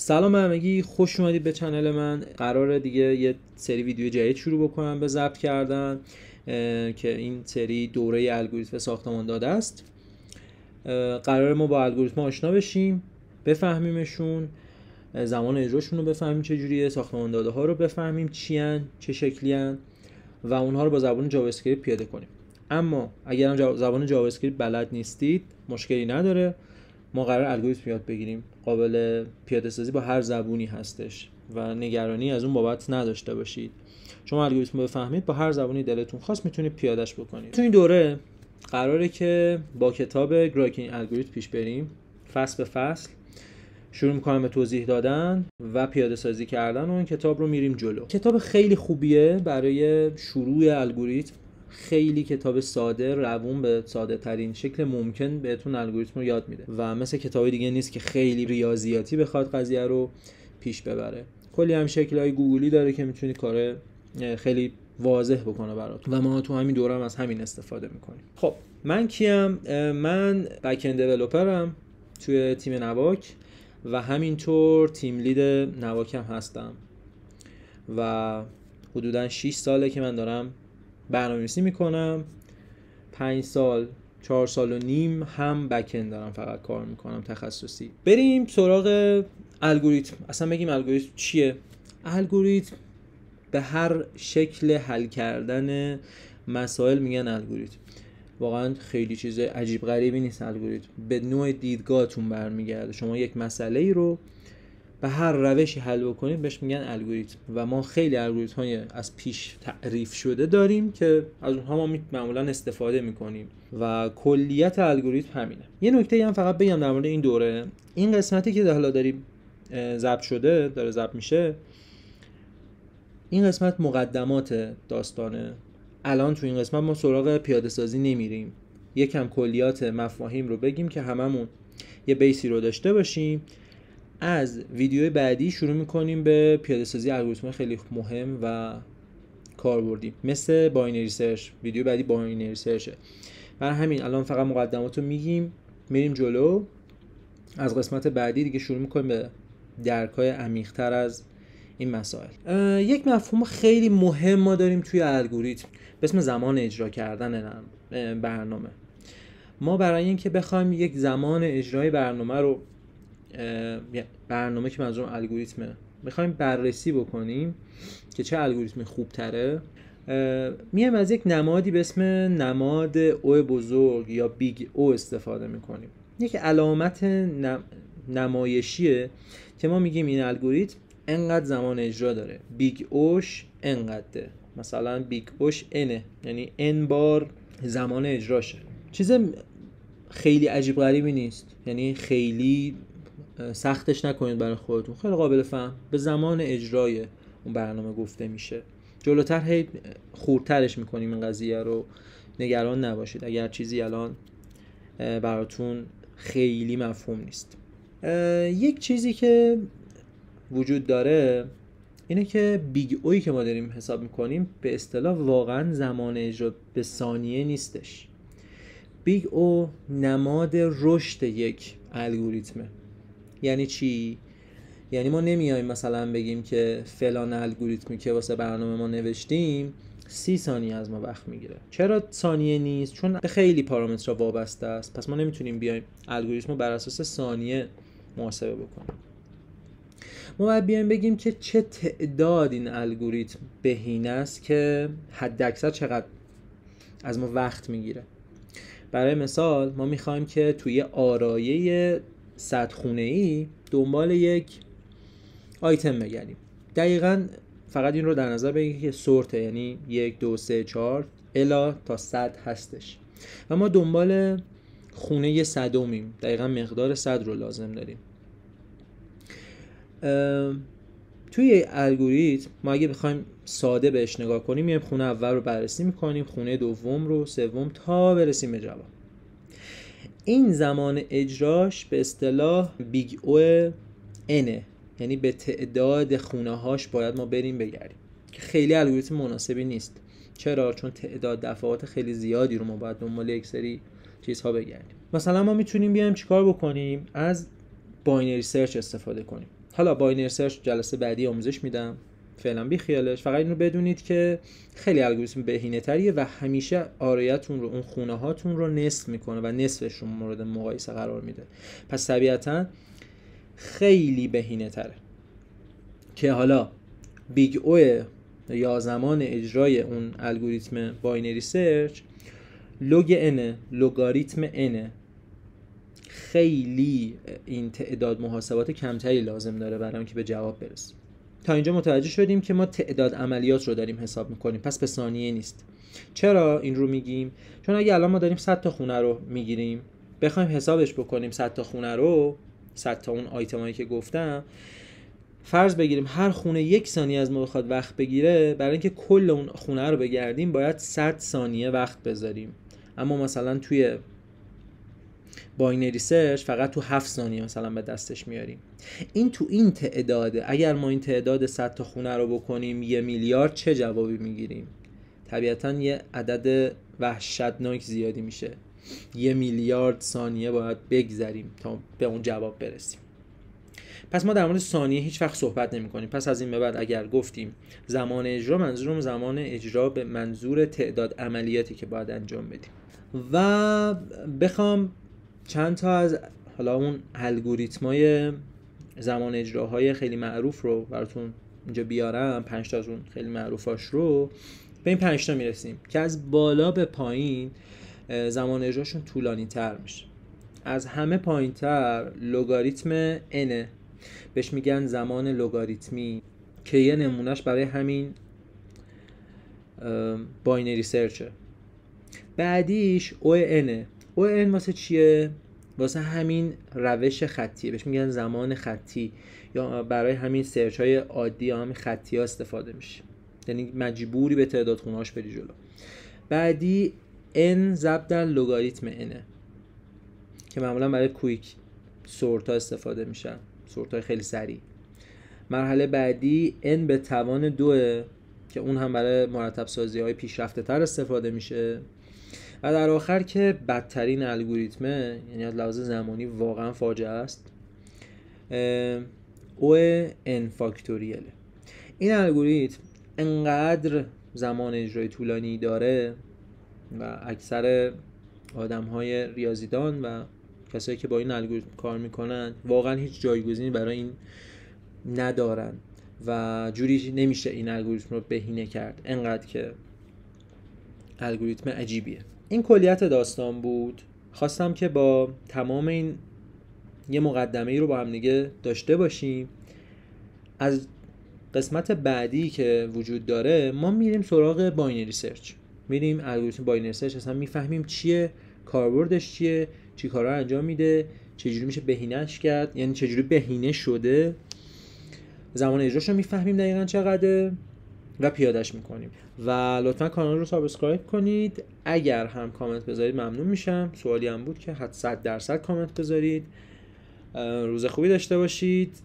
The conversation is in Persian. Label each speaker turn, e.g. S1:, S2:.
S1: سلام همگی، خوش اومدید به چنل من. قراره دیگه یه سری ویدیو جدید شروع بکنم به ضبط کردن که این سری دوره الگوریتم ساختمان داده است. قراره ما با الگوریتم آشنا بشیم، بفهمیمشون، زمان اجراشون رو بفهمیم چجوریه، ساختمان داده ها رو بفهمیم چی ان، چه شکلی ان و اونها رو با زبان جاوا اسکریپت پیاده کنیم. اما اگر زبان جاوا اسکریپت بلد نیستید مشکلی نداره، ما قرار الگوریتم یاد بگیریم، قابل پیاده سازی با هر زبونی هستش و نگرانی از اون بابت نداشته باشید. شما الگوریتم رو بفهمید، با هر زبونی دلتون خواست میتونید پیادهش بکنید. تو این دوره قراره که با کتاب گراکین الگوریتم پیش بریم، فصل به فصل شروع میکنم به توضیح دادن و پیاده سازی کردن و این کتاب رو میریم جلو. کتاب خیلی خوبیه برای شروع الگوریتم، خیلی کتاب ساده، روون، به ساده ترین شکل ممکن بهتون الگوریتم رو یاد میده و مثل کتاب دیگه نیست که خیلی ریاضیاتی بخواد قضیه رو پیش ببره. کلی هم شکل‌های گوگلی داره که میتونید کار خیلی واضح بکنه براتون و ما تو همین دوره هم از همین استفاده میکنیم. خب من کیم؟ من بک اند دیولپرم توی تیم نواک و همینطور تیم لید نواکم هستم و حدوداً 6 ساله که من دارم برنامه‌نویسی میکنم. 5 سال، 4 سال و نیم هم بک اند دارم فقط کار میکنم تخصصی. بریم سراغ الگوریتم. اصلا بگیم الگوریتم چیه؟ الگوریتم به هر شکل حل کردن مسائل میگن الگوریتم. واقعا خیلی چیز عجیب غریبی نیست. الگوریتم به نوع دیدگاهتون برمیگرده. شما یک مسئله ای رو به هر روشی حل بکنید بهش میگن الگوریتم و ما خیلی الگوریتم های از پیش تعریف شده داریم که از اونها ما معمولا استفاده میکنیم و کلیت الگوریتم همینه. یه نکته هم فقط بگم در مورد این دوره. این قسمتی که حالا داریم ضبط شده، داره ضبط میشه، این قسمت مقدمات داستانه. الان تو این قسمت ما سراغ پیاده سازی نمیریم، یکم کلیات مفاهیم رو بگیم که هممون یه بیسی رو داشته باشیم. از ویدیو بعدی شروع میکنیم به پیاده سازی الگوریتم خیلی مهم و کاربردی مثل باینری سرچ. ویدیو بعدی باینری سرچه. برای همین الان فقط مقدمات رو میگیم، میریم جلو. از قسمت بعدی دیگه شروع میکنیم به درکای عمیق‌تر از این مسائل. یک مفهوم خیلی مهم ما داریم توی الگوریتم به اسم زمان اجرا کردن برنامه. ما برای اینکه بخوایم یک زمان اجرای برنامه رو، برنامه که منظورم الگوریتمه، میخوایم بررسی بکنیم که چه الگوریتمی خوب تره، میایم از یک نمادی به اسم نماد او بزرگ یا بیگ او استفاده میکنیم. یک علامت نمایشیه که ما میگیم این الگوریتم انقدر زمان اجرا داره، بیگ اوش انقدره. مثلا بیگ اوش انه، یعنی ان بار زمان اجراشه. چیز خیلی عجیب غریبی نیست، یعنی خیلی سختش نکنید برای خودتون، خیلی قابل فهم. به زمان اجرای اون برنامه گفته میشه. جلوتر هی خوردترش میکنیم این قضیه رو، نگران نباشید اگر چیزی الان براتون خیلی مفهوم نیست. یک چیزی که وجود داره اینه که بیگ اویی که ما داریم حساب میکنیم به اصطلاح واقعا زمان اجرا به ثانیه نیستش. بیگ او نماد رشد یک الگوریتمه. یعنی چی؟ یعنی ما نمیایم مثلا بگیم که فلان الگوریتمی که واسه برنامه ما نوشتیم 30 ثانیه از ما وقت میگیره. چرا ثانیه نیست؟ چون به خیلی پارامترها وابسته است. پس ما نمیتونیم بیایم الگوریتم رو بر اساس ثانیه محاسبه بکنیم. ما باید بیایم بگیم که چه تعداد این الگوریتم بهینه است که حد اکثر چقدر از ما وقت میگیره. برای مثال ما میخوایم که توی آرایه 100 خونه‌ای دنبال یک آیتم بگردیم. دقیقاً فقط این رو در نظر بگیرید که سورته، یعنی 1 2 3 4 الی تا 100 هستش و ما دنبال خونه 100میم. دقیقاً مقدار 100 رو لازم داریم. توی الگوریتم ما اگه بخوایم ساده بهش نگاه کنیم، میایم خونه اول رو بررسی میکنیم، خونه دوم رو، سوم، تا برسیم به جواب. این زمان اجراش به اصطلاح بیگ او انه، یعنی به تعداد خونه هاش باید ما بریم بگردیم که خیلی الگوریتم مناسبی نیست. چرا؟ چون تعداد دفعات خیلی زیادی رو ما باید دنبال یک سری چیزها بگردیم. مثلا ما میتونیم بیایم چیکار بکنیم؟ از باینری سرچ استفاده کنیم. حالا باینری سرچ جلسه بعدی آموزش میدم، فعلا بی خیالش. فقط اینو بدونید که خیلی الگوریتم بهینه تریه و همیشه آرایتون رو، اون خونه هاتون رو نصف میکنه و نصفش رو مورد مقایسه قرار میده. پس طبیعتا خیلی بهینه تره که حالا بیگ او یا زمان اجرای اون الگوریتم باینری سرچ لوگاریتم n خیلی این تعداد محاسبات کمتری لازم داره برای اینکه به جواب برسیم. تا اینجا متوجه شدیم که ما تعداد عملیات رو داریم حساب میکنیم، پس به ثانیه نیست. چرا این رو میگیم؟ چون اگه الان ما داریم 100 تا خونه رو میگیریم، بخوایم حسابش بکنیم 100 تا خونه رو، 100 تا اون آیتمایی که گفتم، فرض بگیریم هر خونه 1 ثانیه از ما بخواد وقت بگیره، برای اینکه کل اون خونه رو بگردیم باید 100 ثانیه وقت بذاریم. اما مثلا توی باینری سرچ فقط تو 7 ثانیه مثلا به دستش میاریم. این تو این تعداده. اگر ما این تعداد 100 تا خونه رو بکنیم 1 میلیارد، چه جوابی میگیریم؟ طبیعتا یه عدد وحشتناک زیادی میشه. 1 میلیارد ثانیه باید بگذریم تا به اون جواب برسیم. پس ما در مورد ثانیه هیچ وقت صحبت نمی کنیم. پس از این به بعد اگر گفتیم زمان اجرا، منظورم زمان اجرا به منظور تعداد عملیاتی که باید انجام بدیم. و بخوام چند تا از حالا اون الگوریتمای زمان اجراهای خیلی معروف رو براتون اینجا بیارم، 5 تا از اون خیلی معروفاش رو، به این 5 تا میرسیم که از بالا به پایین زمان اجراشون طولانی تر میشه. از همه پایین تر لوگاریتم n، بهش میگن زمان لوگاریتمی، که یه نمونهش برای همین باینری سرچه. بعدیش ON. ON واسه چیه؟ واسه همین روش خطیه، بهش میگن زمان خطی، یا برای همین سرچ های عادی یا همین خطی ها استفاده میشه، یعنی مجبوری به تعداد خونهاش بری جلو. بعدی n ضرب در لوگاریتم n که معمولا برای کویک سورت ها استفاده میشن، سورت های خیلی سریع. مرحله بعدی n به توان 2 که اون هم برای مرتب سازی های پیشرفته تر استفاده میشه. و در آخر که بدترین الگوریتمه، یعنی از لحاظ زمانی واقعا فاجعه است، ON فاکتوریل. این الگوریتم انقدر زمان اجرای طولانی داره و اکثر آدم‌های ریاضیدان و کسایی که با این الگوریتم کار میکنن واقعا هیچ جایگزینی برای این ندارن و جوری نمیشه این الگوریتم رو بهینه کرد، انقدر که الگوریتم عجیبیه. این کلیت داستان بود. خواستم که با تمام این یه مقدمه‌ای رو با هم دیگه داشته باشیم. از قسمت بعدی که وجود داره ما میریم سراغ باینری سرچ، میریم الگوریتم باینری سرچ اصلا میفهمیم چیه، کاربردش چیه، چی کارا انجام میده، چجوری میشه بهینه‌اش کرد، یعنی چجوری بهینه شده، زمان اجراش رو میفهمیم دقیقاً چقدره و پیادهش میکنیم. و لطفا کانال رو سابسکرایب کنید. اگر هم کامنت بذارید ممنون میشم. سوالی هم بود که 100% کامنت بذارید. روز خوبی داشته باشید.